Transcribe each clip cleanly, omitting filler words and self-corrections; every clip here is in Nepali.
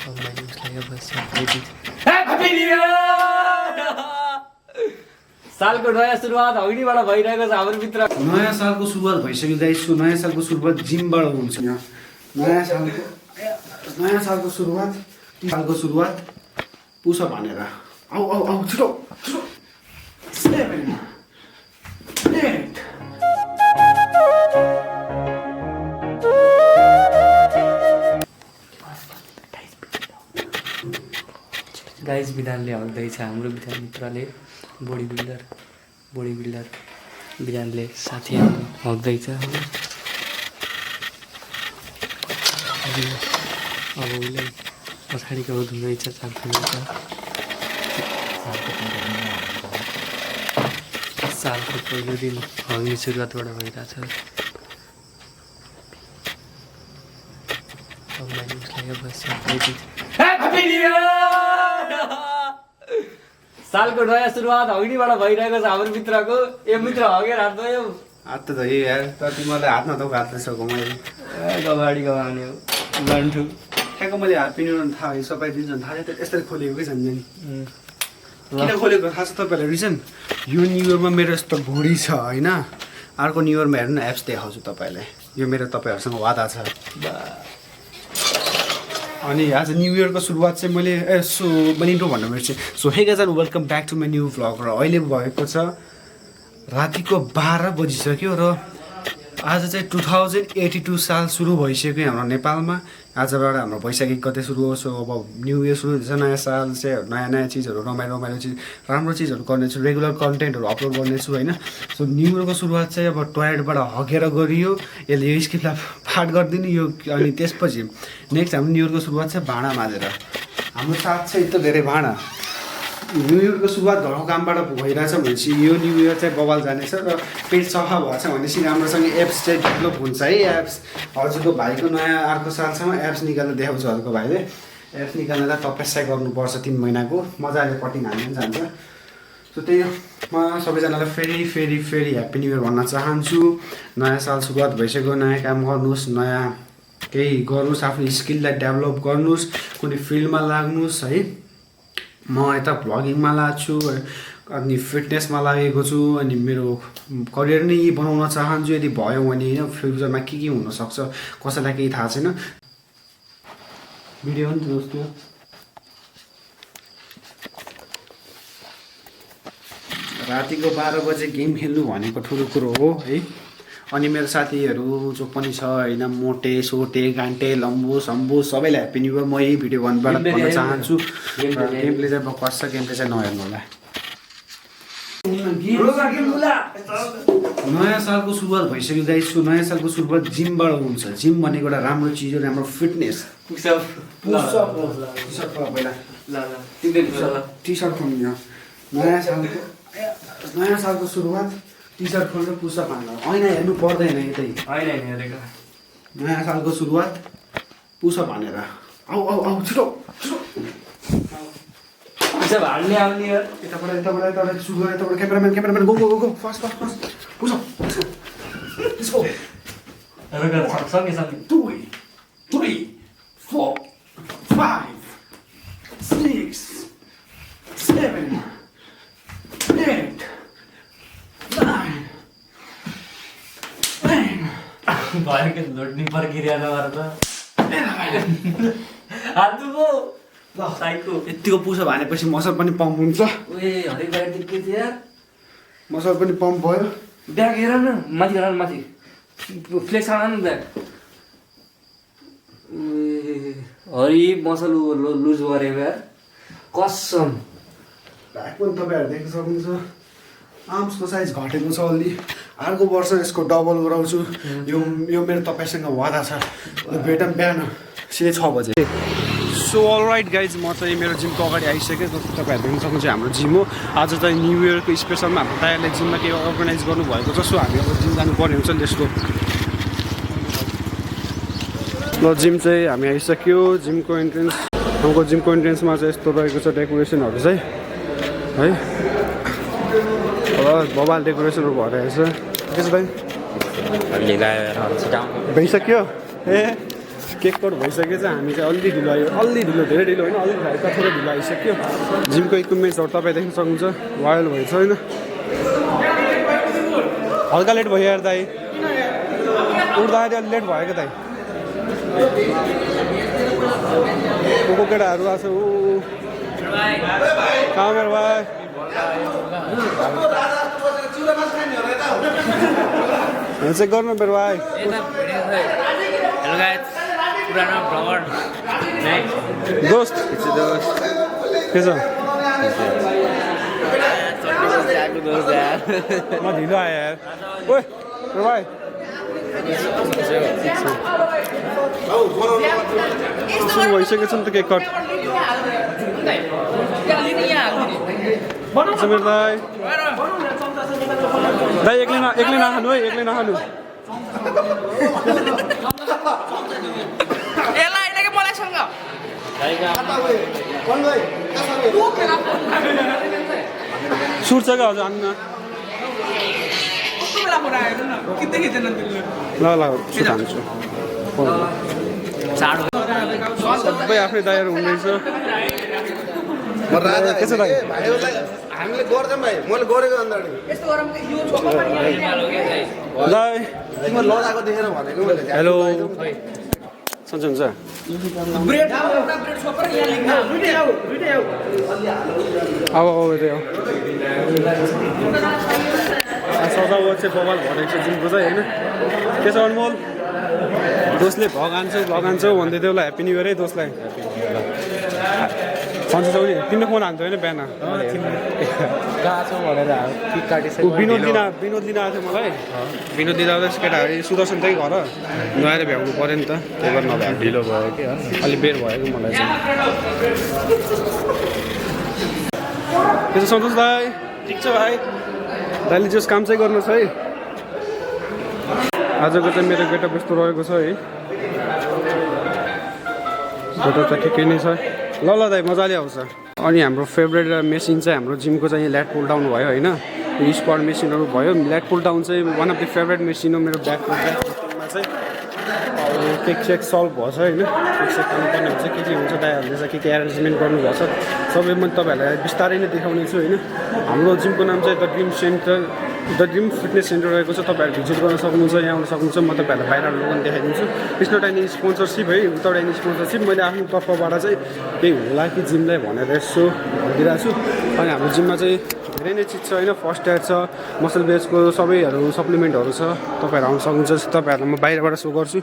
मैले उसलाई अब सरप्राइज ह्याप्पी न्यू इयर सालको नयाँ सुरुवात अघिबाट भइरहेको छ हाम्रो मित्र। नयाँ सालको सुरुवात भइसक्यो गाइस। नयाँ सालको सुरुवात जिमबाट हुन्छ। नयाँ सालको सुरुवात पुसअप हानेर आउ आउ आउ छिटो छिटो 7 8 गाइज विधानले हग्दैछ हाम्रो विधान मित्रले। बडी बिल्डर विधानले साथी हग्दैछ। अब उसले पछाडिको धुँदैछ सालको पहिलो दिन हग्ने सुरुवातबाट भइरहेछ। अब मैले उसलाई अब सरप्राइज ह्याप्पी न्यू इयर सालको नयाँ सुरुवात अघिबाट भइरहेको छ हाम्रो मित्रको। ए मित्र हगेर हात भयो। हात त धोयो यार। तर तिमीलाई हात नधोको हात नसकेको मैले गवाडी गवाउने हो लन्ठु। ठ्याक्क मैले हात पिनिरहनु थाहा भयो। सबै दिन्छ थाहा छ यसरी खोलेको कि झन् नि। किन खोलेको थाहा छ तपाईँलाई रिजन? यो न्यु इयरमा मेरो यस्तो भुँडी छ होइन। अर्को न्यु इयरमा हेर्नु न एप्स देखाउँछु तपाईँलाई। यो मेरो तपाईँहरूसँग वादा छ। अनि आज न्यु इयरको सुरुवात चाहिँ मैले इन्ट्रो भन्नु बिर्सेँ। So hey guys and welcome back to my new vlog. र अहिले भएको छ रातिको 12 बजिसक्यो र आज चाहिँ 2082 साल सुरु भइसक्यो हाम्रो नेपालमा। आजबाट हाम्रो वैशाखी गते सुरु हो। सो अब न्यु इयर सुरु हुँदैछ। नयाँ साल चाहिँ नयाँ चिजहरू रमाइलो चिज राम्रो चिजहरू गर्नेछु। रेगुलर कन्टेन्टहरू अपलोड गर्नेछु होइन। सो न्यु इयरको सुरुवात चाहिँ अब टोयलेटबाट हगेर गरियो। यसले यो स्क्रिप्टलाई पाठ गरिदिनु यो। अनि त्यसपछि नेक्स्ट हाम्रो न्यु इयरको सुरुवात चाहिँ भाँडा माझेर। हाम्रो साथ चाहिँ एकदम धेरै भाँडा। न्यु इयरको सुरुवात घरको कामबाट भइरहेछ भनेपछि यो न्यु इयर चाहिँ बवाल जानेछ र पेट सफा भएछ भनेपछि राम्रोसँग एप्स चाहिँ डेभलप हुन्छ है। एप्स हजुरको भाइको नयाँ अर्को सालसम्म एप्स निकालेर देखाउँछ। हजुरको भाइले एप्स निकालेर तपस्या गर्नुपर्छ 3 महिनाको। मजाले कटिङ हाल्नु जान्छ। सो त्यही हो। म सबैजनालाई फेरि ह्याप्पी न्यु इयर भन्न चाहन्छु। नयाँ साल सुरुवात भइसक्यो। नयाँ काम गर्नुहोस्। नयाँ केही गर्नुहोस्। आफ्नो स्किललाई डेभलप गर्नुहोस्। कुनै फिल्डमा लाग्नुहोस् है। म यता भ्लगिङमा लागेको छु अनि फिटनेसमा लागेको छु। अनि मेरो करियर नै बनाउन चाहन्छु। यदि भयो भने होइन फ्युचरमा के हुनसक्छ कसैलाई केही थाहा छैन। भिडियो नि दोस्तो रातिको 12 बजे गेम खेल्नु भनेको ठुलो कुरो हो है। अनि मेरो साथीहरू जो पनि छ होइन मोटे सोटे गान्टे लम्बु सम्बु सबैलाई ह्याप्पी न्यु इयर म यही भिडियो भन्नबाट भन्न चाहन्छु। गेमले चाहिँ बक्वास छ। गेमले चाहिँ नहेर्नु होला। नयाँ सालको सुरुवात भइसक्यो गाइस। नयाँ सालको सुरुवात जिमबाट हुन्छ। जिम भनेको एउटा राम्रो चिज हो। राम्रो फिटनेस टी सर्ट खोल्नु। नयाँ सालको सुरुवात टी सर्ट खोलेर पुसअप हान्नु। ऐना हेर्नु पर्दैन यतै। नयाँ सालको सुरुवात पुसअप हानेर आउ आउ आउ छिटो छिटो हाल्ने आउने यताबाट सुगर यताबाट cameraman go go go fast push-up let's go. 2 3 4 5 6 7 8 भयो के लोड्ने प्रक्रिया नगर त हात दुखो ल साइको। यतिको पुसअप हानेपछि मसल पनि पम्प हुन्छ। हरेक बार के थियो यार मसल पनि पम्प भयो। ब्याग हेर न माथि फ्लेक्स हान न ब्याग। हरि मसल लुज गरे यार कसम। ब्याग पनि तपाईँहरू देख्न सक्नुहुन्छ। आर्म्सको साइज घटेको छ अलि। अर्को वर्ष यसको डबल गराउँछु। यो मेरो तपाईँसँग वादा छ। भेटौँ बिहान 6 बजे। सो अलराइट गाइज म चाहिँ मेरो जिमको अगाडि आइसकेँ। तपाईँहरू देख्न सक्नुहुन्छ हाम्रो जिम हो। आज चाहिँ न्यु इयरको स्पेसलमा हाम्रो दायाले जिममा केही अर्गनाइज गर्नुभएको छ। सो हामी अब जिम जानुपर्ने हुन्छ। त्यसको ल जिम चाहिँ हामी आइसक्यो। जिमको इन्ट्रेन्स हाम्रो जिमको इन्ट्रेन्समा चाहिँ यस्तो रहेको छ डेकोरेसनहरू चाहिँ है। बबाल डेकोरेसनहरू भएर रहेछ। के छ भाइ? भइसक्यो ए केक कट भइसकेछ हामी चाहिँ अलि ढिलो आयो अलि ढिलो धेरै ढिलो होइन अलि हल्का थोरै ढिलो आइसक्यो जिमको इक्विपमेन्ट्सहरू तपाईँ देख्न सक्नुहुन्छ वायल भएछ होइन हल्का लेट भयो यार दाइ उठ्दाखेरि अलि लेट भयो क्या दाइ को केटाहरू आएको छ कहाँ मेरो भाइ चेक गर्नु मेरो भाइ दोस्त के छ म ढिलो आएँ यार ओए मेरो भाइ सुरु भइसकेको छ नि त केक कट मेरो दाइ दाइ एक्लै नखानु है एक्लै नखानु सुर्छ क्या हजुर आउनु ल सुट हान्छु सबै आफ्नै दाइहरू हुँदैछ के छ दाइ हामीले गर्छौँ भाइ मैले गरेको अन्त दाइ तिम्रो लडाको देखेर भनेको मैले हेलो सन्चै हुन्छ अब सजावट चाहिँ बवाल भनेको छ जिमको चाहिँ होइन के छ अनमोल दोस्तले भगान्छौ भन्दै थियो ल ह्याप्पी न्यू इयर है दोस्तलाई सन्चै छौ नि तिम्रो फोन हान्थ्यो होइन बिहान विनोद लिन आएको थियो मलाई विनोद लिन आउँदा केटाहरू सुदर्शन त्यही घर नआएर भ्याउनु पऱ्यो नि त त्यही भएर नभ्याउ ढिलो भयो कि अलिक बेर भयो कि मलाई चाहिँ के छ सन्तोष दाइ ठिक छ भाइ दाइले जस काम चाहिँ गर्नुहोस् है आजको चाहिँ मेरो गेटअप यस्तो रहेको छ है गेटअप चाहिँ ठिकै नै छ ल दाइ मजाले आउँछ अनि हाम्रो फेभरेट मेसिन चाहिँ हाम्रो जिमको चाहिँ ल्याट पुल डाउन भयो होइन स्क्वाड मेसिनहरू भयो ल्याट पुल डाउन चाहिँ one of the favourite machine हो मेरो ब्याकमा चाहिँ केक चेक सल्भ भएछ होइन केक चेक गर्नुपर्ने हुन्छ के हुन्छ दाइहरूले चाहिँ के एरेन्जमेन्ट गर्नुभएको छ सबै म तपाईँहरूलाई बिस्तारै नै देखाउने छु होइन हाम्रो जिमको नाम चाहिँ द ड्रिम फिटनेस सेन्टर रहेको छ तपाईँहरू भिजिट गर्न सक्नुहुन्छ यहाँ आउन सक्नुहुन्छ म तपाईँहरूलाई बाहिर लोगन देखाइदिन्छु इट्स नट एनी स्पोन्सरसिप है विदाउट एनी स्पोन्सरसिप मैले आफ्नो तर्फबाट चाहिँ केही होला कि जिमलाई भनेर यसो भनिदिरहेको छु अनि हाम्रो जिममा चाहिँ धेरै नै चिज छ होइन फर्स्ट एड छ मसल बेसको सबैहरू सप्लिमेन्टहरू छ तपाईँहरू आउन सक्नुहुन्छ तपाईँहरूलाई म बाहिरबाट सो गर्छु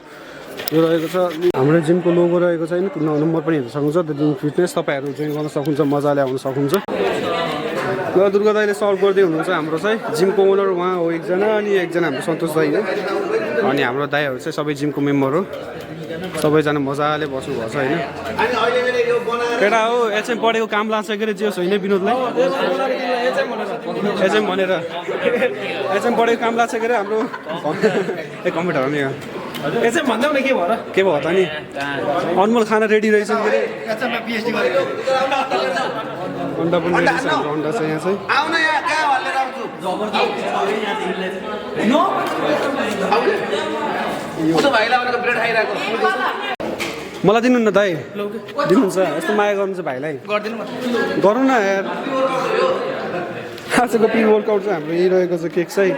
यो रहेको छ हाम्रो जिमको लोगो रहेको छ होइन नम्बर पनि हेर्न सक्नुहुन्छ द ड्रिम फिटनेस तपाईँहरू जोइन गर्न सक्नुहुन्छ मजाले आउन सक्नुहुन्छ ल दुर्गा दाइले सल्भ गर्दै हुनुहुन्छ हाम्रो चाहिँ जिमको ओनर उहाँ हो एकजना अनि एकजना हाम्रो सन्तोष दाइ हो अनि हाम्रो दाइहरू चाहिँ सबै जिमको मेम्बर हो सबैजना मजाले बस्नुभएको छ होइन केटा हो एचएम पढेको काम लाग्छ के अरे जे होस् होइन विनोदलाई एचएम भनेर एचएम पढेको काम लाग्छ के अरे हाम्रो ए कम्प्युटर हो नि एचएम भन्दा पनि के भयो त नि अनमोल खाना रेडी रहेछ नि के अरे अन्डा पनि रेडी छ अन्डा छ यहाँ चाहिँ आउन यहाँ कहाँ हल्लेर आउँछु भाइलाई भनेको ब्रेड खाइरहेको मलाई दिनुहुन्न दाइ दिनुहुन्छ यस्तो माया गर्नु चाहिँ भाइलाई गरौँ न यार आजको प्रि वर्कआउट चाहिँ हाम्रो यही रहेको छ केक चाहिँ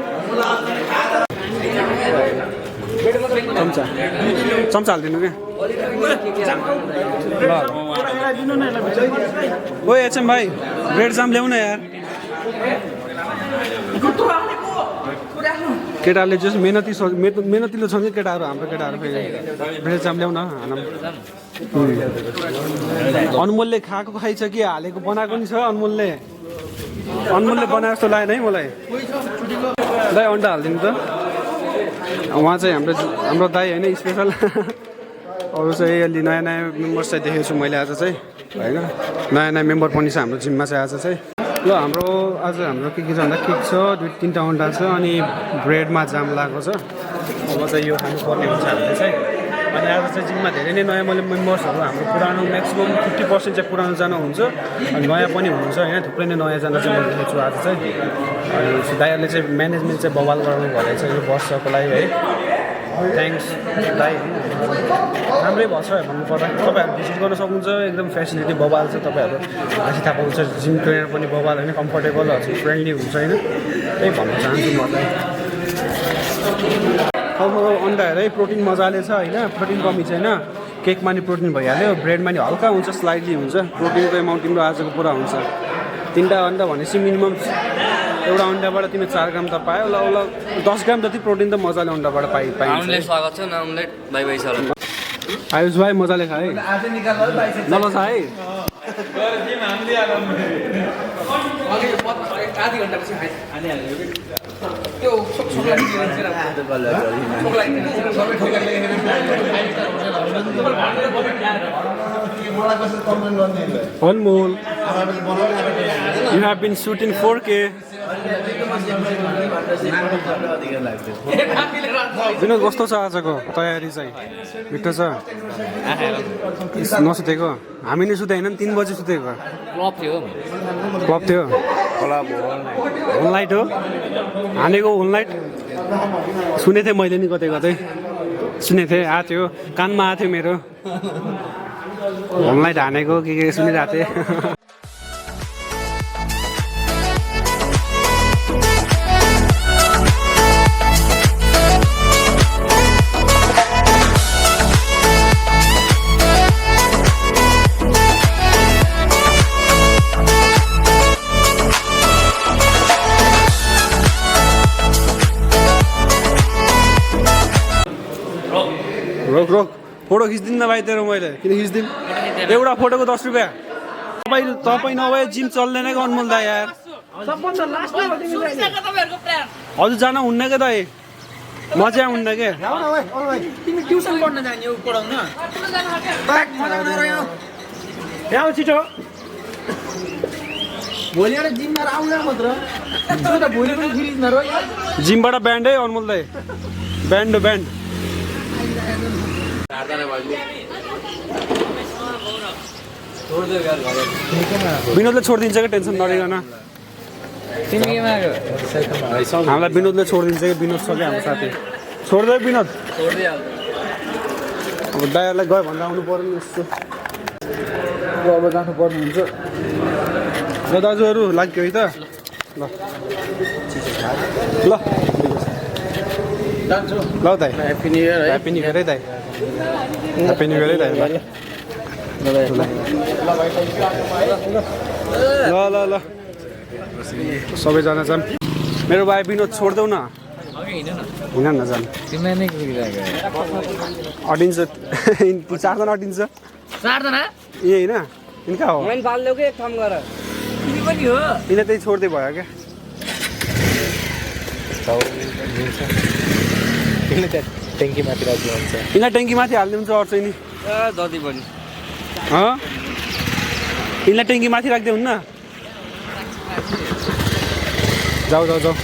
चम्चा हालिदिनु क्या ल ओ एचएम भाइ ब्रेड जाम ल्याउन यार केटाहरूले जस मेहनतिलो छ कि केटाहरू हाम्रो केटाहरू फेरि ब्रेड जाम ल्याउन अनमोलले खाएको खाइछ कि हालेको बनाएको नि छ अनमोलले बनाए जस्तो लागेन है मलाई दाइ अन्डा हालिदिनु त उहाँ चाहिँ हाम्रो दाइ होइन स्पेसल अरू चाहिँ अलि नयाँ मेम्बर्स चाहिँ देखेको छु मैले आज चाहिँ होइन नयाँ मेम्बर पनि छ हाम्रो जिममा चाहिँ आज चाहिँ ल आज हाम्रो के छ भन्दा केक छ 2-3टा अन्डा छ अनि ब्रेडमा जाम लागेको छ अब चाहिँ यो खानुपर्ने हुन्छ हामीले चाहिँ अनि आज चाहिँ जिममा धेरै नै नयाँ मेम्बर्सहरू हाम्रो पुरानो म्याक्सिमम् 50% चाहिँ पुरानो जना हुन्छ अनि नयाँ पनि हुनुहुन्छ होइन थुप्रै नै नयाँ जना चाहिँ म देखेको छु आज चाहिँ अनि दाइहरूले चाहिँ म्यानेजमेन्ट चाहिँ बवाल गर्नु भनेको छ यो वर्षको लागि है थ्याङ्क्स दाइ राम्रै भएछ भन्नुपर्दा तपाईँहरू भिजिट गर्न सक्नुहुन्छ एकदम फेसिलिटी बबाल छ तपाईँहरू आशी थाहा पाउँछ जिम ट्रेनर पनि बबाल होइन कम्फर्टेबल फ्रेन्डली हुन्छ होइन त्यही भन्न चाहन्छु म चाहिँ अब अन्डाहरू है प्रोटिन मजाले छ होइन प्रोटिन कमी छैन केकमा नि प्रोटिन भइहाल्यो ब्रेडमा नि हल्का हुन्छ स्लाइटली हुन्छ प्रोटिनको एमाउन्ट तिम्रो आजको पुरा हुन्छ 3टा अन्डा भनेपछि मिनिमम एउटा अन्डाबाट तिमीले 4 ग्राम त पायो ल 10 ग्राम जति प्रोटिन त मजाले अन्डाबाट पाइन्छ आयुष भाइ मजाले खा है नलसा है Anmol, you have been shooting 4K. Vinod कस्तो छ आजको तयारी चाहिँ मिठो छ नसुतेको हामी नै सुतेन 3 बजे सुतेको क्लब थियो होनलाइट हो हानेको होनलाइट सुनेको थिएँ मैले नि कतै कतै सुनेको थिएँ आएको थियो कानमा आएको थियो मेरो होनलाइट हानेको के सुनिरहेको थिएँ रोक रोक फोटो खिच्दिन न भाइ तेरो मैले किन खिच्दिन एउटा फोटोको 10 रुपियाँ तपाईँ नभए जिम चल्दैन कि अनमोल दाइ यार हजुर जान हुन्न क्या दाइ म चाहिँ हुन्न के छिटो जिमबाट ब्यान्ड है अनमोल दाइ ब्यान्ड ब्यान्ड विनोदले छोडिदिन्छ कि टेन्सन नलिकन हामीलाई विनोदले छोडिदिन्छ कि विनोद छ क्या हाम्रो साथी छोडिदियो विनोद अब दाइहरूलाई गयो भन्दा आउनु पर्यो नि यस्तो अब जानु पर्ने हुन्छ ल दाजुहरू लाग्यो है त ल ल ल दाइ ह्याप्पी न्यु इयर है दाइ ह्याप्पी न्यु इयर है दाइ ल ल ल सबैजना जाम मेरो भाइ विनोद छोडिदेऊ न हिँड न जाम अटिन्छ 4जना अटिन्छ 4जना ए होइन यिनका हो मैले बाल्देऊ के एक काम गर तिमी पनि हो यिनले त्यही छोड्दै भयो क्या ट्याङ्कीमाथि राख्नु हुन्छ यिनलाई ट्याङ्कीमाथि हाल्नु हुन्छ अरू चाहिँ नि जति पनि यिनलाई ट्याङ्कीमाथि राख्दै हुन्न जाऊ जाऊ जाऊ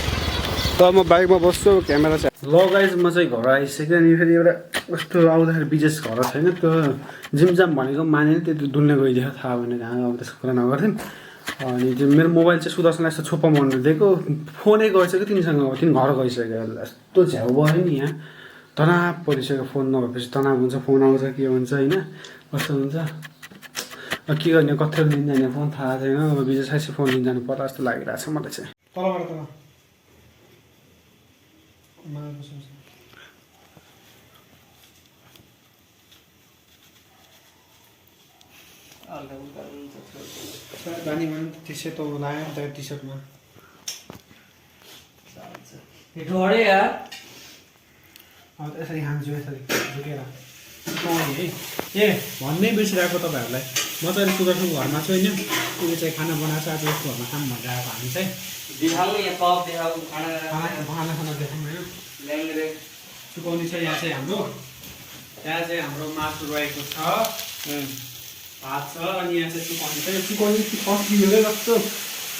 त म बाइकमा बस्छु क्यामेरा चाहिँ ल गाइज म चाहिँ घर आइसकेँ अनि फेरि एउटा कस्तो आउँदाखेरि विशेष घर छैन त्यो जिमजाम भनेको माने त्यति डुल्ने गइदियो थाहा भएन कहाँ अब त्यसको कुरा नगर्थ्यौँ अनि त्यो मेरो मोबाइल चाहिँ सुदर्शनलाई यस्तो छोप्पा भन्नु दिएको फोनै गइसक्यो तिनीसँग अब तिनी घर गइसक्यो यस्तो झ्याउ भयो नि यहाँ तनाव परिसक्यो फोन नभएपछि तनाव हुन्छ फोन आउँछ के हुन्छ होइन कस्तो हुन्छ के गर्ने कति दिन जाने फोन थाहा छैन अब विजय साइसी फोन लिन जानु पर्ला जस्तो लागिरहेको छ मलाई चाहिँ तलबाट तल टी सेतो लगायो नि त टी सर्टमा अब यसरी हान्छु यसरी झुकेर है ए भन्नै बिर्सिरहेको तपाईँहरूलाई म चाहिँ अहिले सुदर्शनको घरमा छु होइन उसले चाहिँ खाना बनाएको छ आज उसको घरमा काम भनेर आएको हामी चाहिँ खाना देखाउँ होइन सुकाउने छ यहाँ चाहिँ हाम्रो मासु रहेको छ भात छ अनि यहाँ चाहिँ सुकाउने खस्कियो क्या जस्तो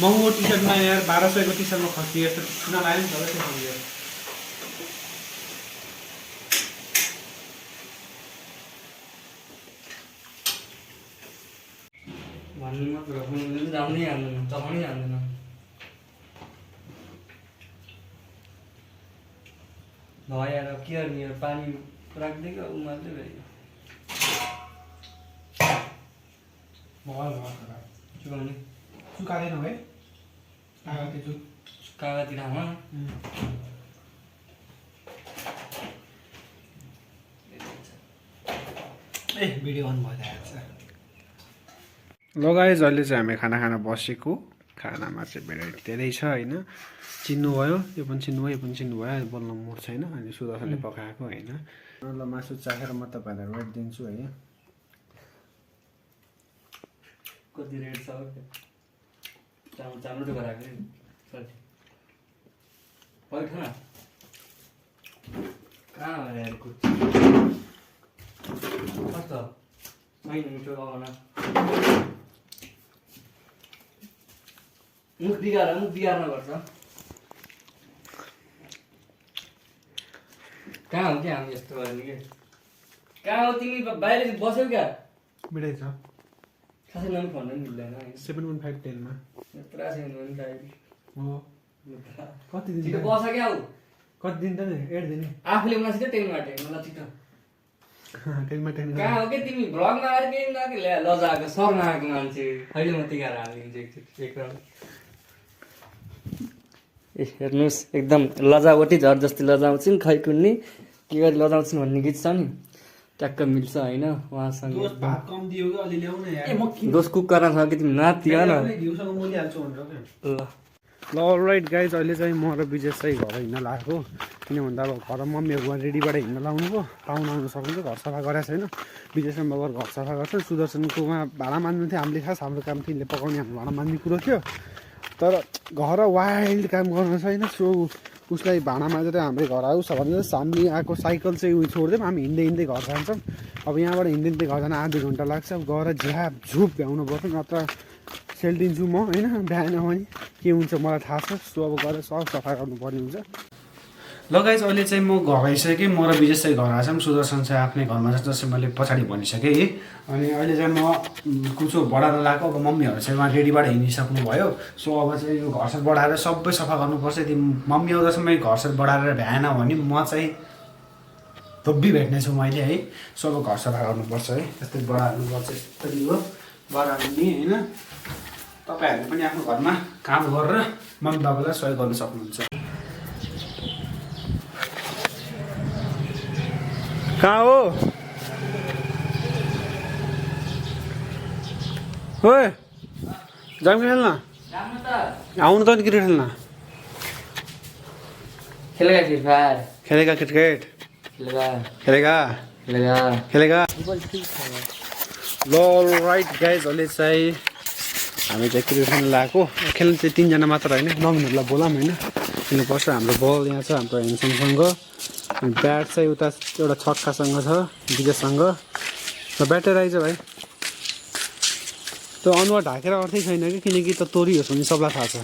महँगो टी सर्टमा यार 1200 को टी सर्टमा खस्कियो यस्तो सुना लाग्यो नि त त्यो भन्नु मात्र जाउनै हाल्दैन चलाउनै हाल्दैन भएर के गर्ने पानी राख्दै क्या उमाल्दै भयो चुकाउने सुकादैन है कागती ठाउँमा भिडियो अन भइरहेको छ लगाएँ जहिले चाहिँ हामी खाना खान बसेको खानामा चाहिँ भेराइटी धेरै छ होइन चिन्नुभयो यो पनि चिन्नुभयो यो पनि चिन्नुभयो बोल्न मुड छैन अनि सुदर्शनले पकाएको होइन ल मासु चाखेर म तपाईँहरूलाई रेट दिन्छु है कति रेट छ चाम्रो गराएको पर्ख न कहाँ भएर कस्तो छैन मिठो लगाउन मुख बिगार्न पर्छ कहाँ हो क्या हामी यस्तो गर्ने कि कहाँ हो तिमी बाहिर बस्यौ क्या मिठै छ खासै नाम भन्नु पनि मिल्दैन 7.5 10 मा यत्रा छैन भने त हो कति दिन छिटो बस क्या हौ कति दिन त नि 8 दिन आफूले मलाई सिधै टेन माटे मलाई छिटो 10 मा 10 कहाँ हो कि तिमी भ्लगमा आएर केही नके लजाएको सर्न आएको मान्छे अहिले म टिका हालिदिन्छु एक राउन्ड ए हेर्नुहोस् एकदम लजावटी झर जस्तै लजाउँछिन् खै कुन्नी के गरी लजाउँछिन् भन्ने गीत छ नि ट्याक्क मिल्छ होइन उहाँसँग भात कम दियो कि अलि ल्याउन यार दोष कुक गर्न छ कि तिमी नातिया न घिउसँग मोलिहाल्छु भनेर के ल ल अलराइट गाइज अहिले चाहिँ म र विजय चाहिँ घर हिँड्न लागेको किन भन्दा अब घर मम्मीहरू रेडीबाट हिँड्न लाउनु पो पाहुना आउनु सक्नुहुन्छ घर सफा गरेको छैन विजयसँग बाबाहरू घर सफा गर्छ सुदर्शनकोमा भाँडा मान्नु थियो हामीले खास हाम्रो काम तिमीले पकाउने हाम्रो भाँडा मान्ने कुरो थियो तर घर वाइल्ड काम गर्नु छैन सो उसलाई भाँडा माझेर हाम्रो घर आउँछ भने हामी आएको साइकल चाहिँ उयो छोडिदिउँ हामी हिँड्दै हिँड्दै घर जान्छौँ अब यहाँबाट हिँड्दै घर जान आधी घन्टा लाग्छ अब गएर झ्याप झुप भ्याउनु पर्छ नत्र सेल्टिन्छु म होइन बिहान पनि के हुन्छ मलाई थाहा छ सो अब गएर सब सफा गर्नुपर्ने हुन्छ लगाइज अहिले चाहिँ म घर आइसकेँ म र विजय चाहिँ घर आएछौँ सुदर्शन चाहिँ आफ्नै घरमा छ जस्तै मैले पछाडि भनिसकेँ है अनि अहिले चाहिँ म कुचो बढाएर लगाएको अब मम्मीहरू चाहिँ उहाँ रेडीबाट हिँडिसक्नु भयो सो अब चाहिँ यो घरसर बढाएर सबै सफा गर्नुपर्छ यदि मम्मी आउँदासम्म घरसर बढाएर भ्याएन भने म चाहिँ धोब्बी भेट्नेछु मैले है सो अब घर सफा गर्नुपर्छ है त्यस्तै बढार्नुपर्छ यस्तरी हो बढार्नु नि होइन तपाईँहरूले पनि आफ्नो घरमा काम गरेर मम्मी बाबालाई सहयोग गर्न सक्नुहुन्छ कहाँ हो ओए जाम खेल्न आउनु त नि क्रिकेट खेल्न खेलेगा फ्री फायर खेलेगा क्रिकेट खेलेगा ल राइट गाइज अहिले चाहिँ हामी चाहिँ क्रिकेट खेल्न लगाएको खेल्नु चाहिँ 3 जना मात्र होइन नमिनहरूलाई बोलाऊँ होइन किन्नुपर्छ हाम्रो बल यहाँ छ हाम्रो हेन्सनसँग अनि ब्याट चाहिँ उता एउटा छक्कासँग छ विजयसँग र ब्याटर आइज भाइ त्यो अनुहार ढाकेर अर्थै छैन कि किनकि त तोरियोस् भने सबलाई थाहा छ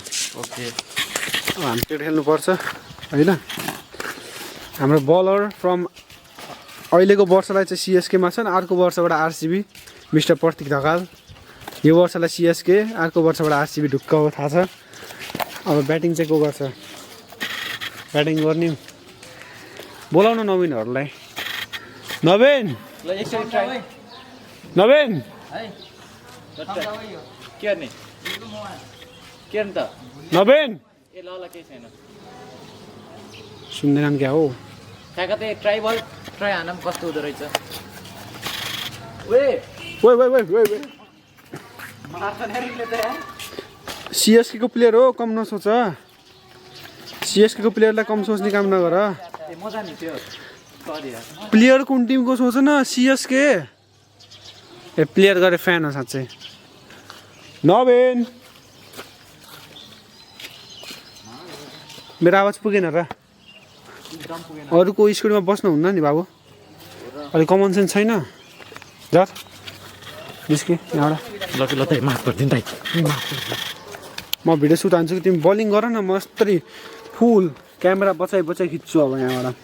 ओके अब हामी क्रिकेट खेल्नुपर्छ होइन हाम्रो बलर फ्रम अहिलेको वर्षलाई चाहिँ सिएसकेमा छन् अर्को वर्षबाट आरसिबी मिस्टर प्रतीक ढकाल यो वर्षलाई सिएसके अर्को वर्षबाट आरसिबी ढुक्क हो थाहा छ अब ब्याटिङ चाहिँ को गर्छ ब्याटिङ गर्ने बोलाउन नवीनहरूलाई नवीन नवीन नवीन सुन्दैनन् क्या हो ट्राई हान कस्तो हुँदो रहेछ सिएसके को प्लेयर हो कम नसोच सिएसके को प्लेयरलाई कम सोच्ने काम नगर प्लेयर कुन टिमको सोच न सिएसके ए प्लेयर गरे फ्यान हो साँच्चै नवीन मेरो आवाज पुगेन र अरूको स्कुलमा बस्नुहुन्न नि बाबु अलिक कमन सेन्स छैन जर निस्के यहाँबाट म भिडियो सुट हान्छु कि तिमी बलिङ गर न म यस्तरी फुल क्यामेरा बचाइ खिच्छु अब यहाँबाट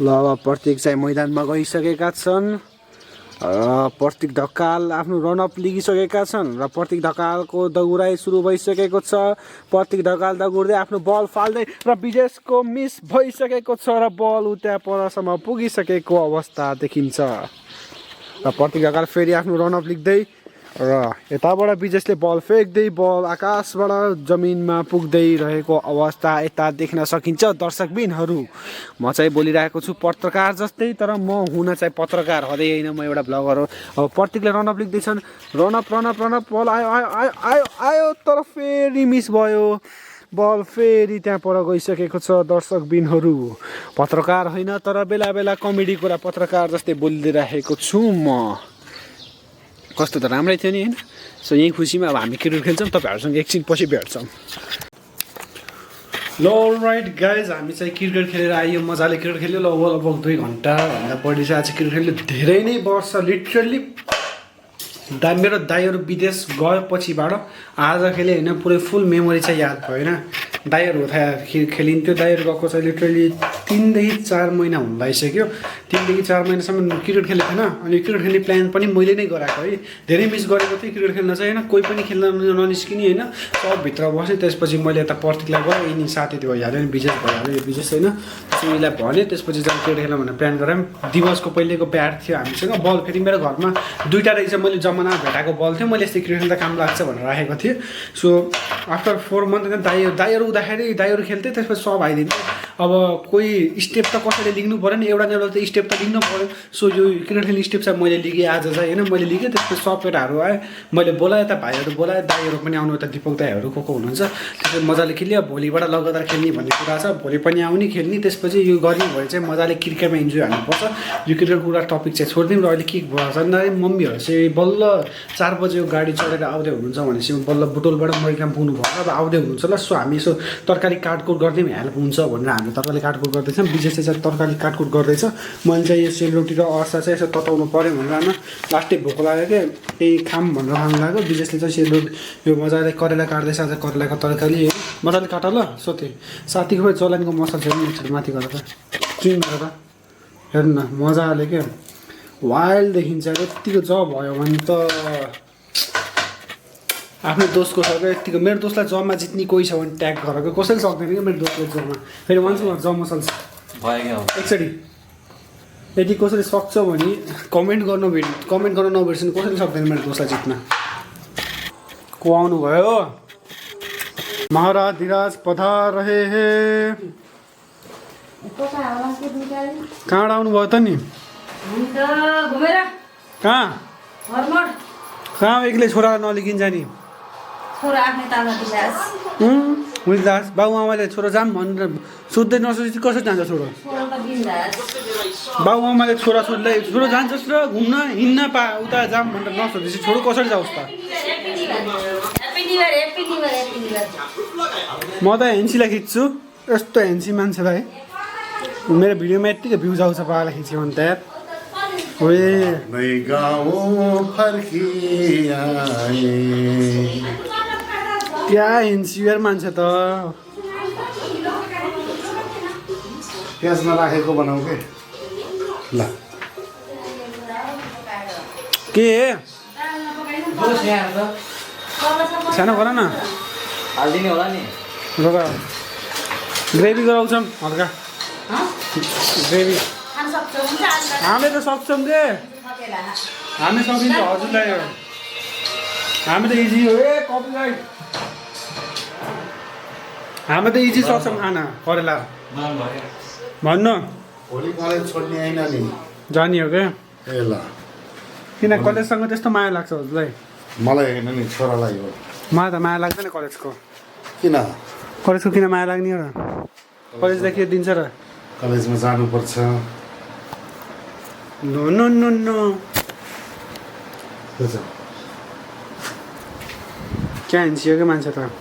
ल अब प्रत्येक चाहिँ मैदानमा गइसकेका छन् प्रतीक ढकाल आफ्नो रनअप लिगिसकेका छन् र प्रतीक ढकालको दगुराई सुरु भइसकेको छ। प्रतीक ढकाल दगुर्दै आफ्नो बल फाल्दै र विजेशको मिस भइसकेको छ र बल उता परसम्म पुगिसकेको अवस्था देखिन्छ र प्रतीक ढकाल फेरि आफ्नो रनअप लिख्दै र यताबाट विजेशले बल फेक्दै बल आकाशबाट जमिनमा पुग्दै रहेको अवस्था यता देख्न सकिन्छ। दर्शकबिनहरू म चाहिँ बोलिरहेको छु पत्रकार जस्तै, तर म हुन चाहिँ पत्रकार हुँदै होइन, म एउटा ब्लगर हो। अब प्रतीकले रनअप लेख्दैछन्, रनअप बल आयो आयो आयो आयो आयो तर फेरि मिस भयो। बल फेरि त्यहाँ पर गइसकेको छ। दर्शकबिनहरू पत्रकार होइन, तर बेला बेला कमेडी कुरा पत्रकार जस्तै बोलिदिइरहेको छु म। कस्तो त राम्रै थियो नि होइन। सो यही खुसीमा अब हामी क्रिकेट खेल्छौँ, तपाईँहरूसँग एकछिन पछि भेट्छौँ। ल राइट गाइज, हामी चाहिँ क्रिकेट खेलेर आयो, मजाले क्रिकेट खेल्यो। लगभग 2 घन्टाभन्दा बढी चाहिँ आज क्रिकेट खेल्यो। धेरै नै वर्ष लिटरली मेरो दाइहरू विदेश गयो पछिबाट आज खेल्यो होइन, पुरै फुल मेमोरी चाहिँ याद भयो होइन। दाइहरू हुँदा खेलिन्थ्यो, दाइहरू गएको चाहिँ लिटरली 3 देखि 4 महिना हुन लागिसक्यो। 3 देखि 4 महिनासम्म क्रिकेट खेलेको थिएन। अनि क्रिकेट खेल्ने प्लान पनि मैले नै गराएको है। धेरै मिस गरेको थिएँ क्रिकेट खेल्न चाहिँ होइन, कोही पनि खेल्न ननिस्किने होइन, सबभित्र बसेँ। त्यसपछि मैले यता प्रतीकलाई गएँ, यिनी साथी भइहाल्यो नि, विजेश भइहाल्यो, विजेश होइन। त्यसलाई भने त्यसपछि चाहिँ क्रिकेट खेल्न भनेर प्लान गरायौँ। दिवसको पहिलेको ब्याट थियो हामीसँग, बल फेरि मेरो घरमा 2टा रहेछ, मैले जमाना भेटाएको बल थियो, मैले यस्तै क्रिकेट खेल्दा काम लाग्छ भनेर राखेको थिएँ। सो आफ्टर 4 मन्थ दाइहरू हुँदाखेरि दाइहरू खेल्थेँ, त्यसपछि सब आइदिन्थ्यो। अब कोही स्टेप त कसैले लिनु पऱ्यो नि, एउटा न एउटा त स्टेप त लिनु पऱ्यो। सो यो क्रिकेट खेल्ने स्टेप चाहिँ मैले लिएँ आज चाहिँ होइन, मैले लिएँ। त्यसपछि सब केटाहरू आएँ, मैले बोलाएँ, यता भाइहरू बोलाएँ, दाइहरू पनि आउनु, यता दिपक दाइहरू को हुनुहुन्छ। त्यसपछि मजाले खेल्यो। भोलिबाट लगातार खेल्ने भन्ने कुरा छ, भोलि पनि आउने खेल्ने। त्यसपछि यो गर्ने भए चाहिँ मजाले क्रिकेटमा इन्जोय हाल्नुपर्छ। यो क्रिकेट कुरा टपिक चाहिँ छोडिदिउँ। र अहिले के भएछ भन्दाखेरि मम्मीहरू चाहिँ बल्ल 4 बजे गाडी चढेर आउँदै हुनुहुन्छ भनेपछि बल्ल बुटोलबाट मरिकाम पुग्नु भयो, अब आउँदै हुनुहुन्छ ल। सो हामी यसो तरकारी काटकुट गरिदिउँ, हेल्प हुन्छ भनेर हामीले तरकारी काटकुट गर्दैछौँ। विजेशले चाहिँ तरकारी काटकुट गर्दैछ। मैले चाहिँ यो सेलरोटी र अर्सा चाहिँ यसो तताउनु पऱ्यो भनेर आमा लास्टै भोक लाग्यो क्या, केही खाम भनेर खानु लाग्यो। विजेशले चाहिँ सेलरोटी यो मजाले करेला काट्दैछ, आज करेलाको तरकारी मजाले काट ल। सोधेँ साथीको खोइ चलानको मसल चाहिँ माथि गरेर चिङ गरेर हेर्नु न, मजाले क्या वाइल्ड देखिन्छ। यत्तिको जब भयो भने त आफ्नो दोस्तको छ क्या, यत्तिको। मेरो दोस्तलाई जम्मा जित्ने कोही छ भने ट्याग गरेको, कसैले सक्दैन क्या मेरो दोस्तलाई जम्मा। फेरि भन्छु जम्मा चल्छ एकचोटि। यदि कसैले सक्छ भने कमेन्ट गर्न नबिर्सिनु, कसैले सक्दैन मेरो दोस्तलाई जित्न। को आउनुभयो? महाराज धीराज पधार रहे हे। कहाँबाट आउनुभयो त नि? कहाँ एक्लै छोरालाई नलिकिन्छ नि? दास बाबुआमाले छोरो जाम भनेर सोध्दै नसोची कसरी जान्छ छोरो? बाबुआमाले छोराछोरीलाई छोरो जान्छस् र घुम्न हिँड्न उता जाम भनेर नसोधेपछि छोरो कसरी जाओस् त? म त हेन्सीलाई खिच्छु, यस्तो हेन्सी मान्छेलाई। मेरो भिडियोमा यत्तिकै भ्युज आउँछ पाला खिच्यो भने त यार। क्या इन्सियर मान्छे त। प्याजमा राखेको बनाऊ के ल। के सानो गर न, हालिदिने होला नि। ग्रेभी गराउँछौँ हल्का ग्रेभी। हामी त सक्छौँ के, हामी सकिन्छ हजुरलाई। हामी त इजी हो ए कपिराइट। हामी त इजी सक्छौँ खाना करेला। भन्नु भोलि कलेज छोड्ने होइन नि, जाने हो क्या? ए ल। किन कलेजसँग त्यस्तो माया लाग्छ हजुरलाई? मलाई होइन नि, छोरालाई हो। मलाई त माया लाग्दैन कलेजको। किन? कलेजको किन माया लाग्ने हो र? कलेजलाई के दिन्छ र? कलेजमा जानुपर्छ। No no no no. क्या हिँड्सियो क्या मान्छे त।